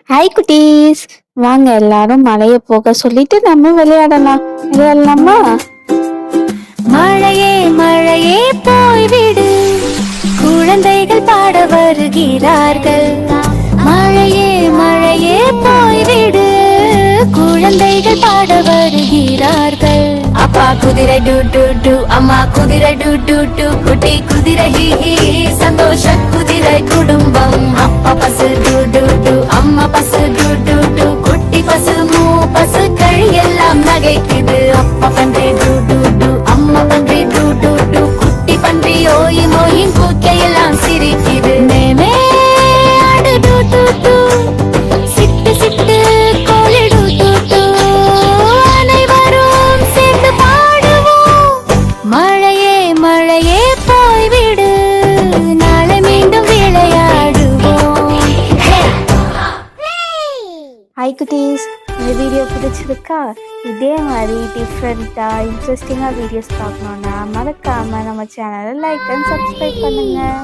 Hi குட்டீஸ், வாங்க எல்லாரும் மழைய போக சொல்லிட்டு நம்ம விளையாடலாமா? மழையே மழையே போய்விடு, குழந்தைகள் பாட வருகிறார்கள். மழையே மழையே போய்விடு, குழந்தைகள் பாட வருகிறார்கள். அப்பா குதிரை டு டு டு, அம்மா குதிரை டு டு டு, குட்டி குதிரை ஹி ஹி, சந்தோஷ குதிரை குடும்பம். அப்பா பசு டு டு டு, அம்மா பசு டு டு டு, குட்டி பசு மூ பசு கழி எல்லாம் நகைக்குது. அப்பா பன்றி டு டு டு, அம்மா பன்றி டு டு டு, குட்டி பன்றி ஓய் மோயின் கூக்கையெல்லாம் சிரிக்குது. மேமே ஆடு டு டு டு, சிட்டு சிட்டு கோழி டு டு டு, அனைவரும் சேர்ந்து பாடுவோம். மழையே மழையே போய்விடு, நாளை மீண்டும் விளையாடுவோம். ஹாய் குட்டீஸ், இந்த வீடியோ பிடிச்சிருக்கா? இதே மாதிரி டிஃப்ரெண்ட்டாக இன்ட்ரெஸ்டிங்காக வீடியோஸ் பார்க்கணுன்னா மறக்காமல் நம்ம சேனலை லைக் அண்ட் சப்ஸ்கிரைப் பண்ணுங்கள்.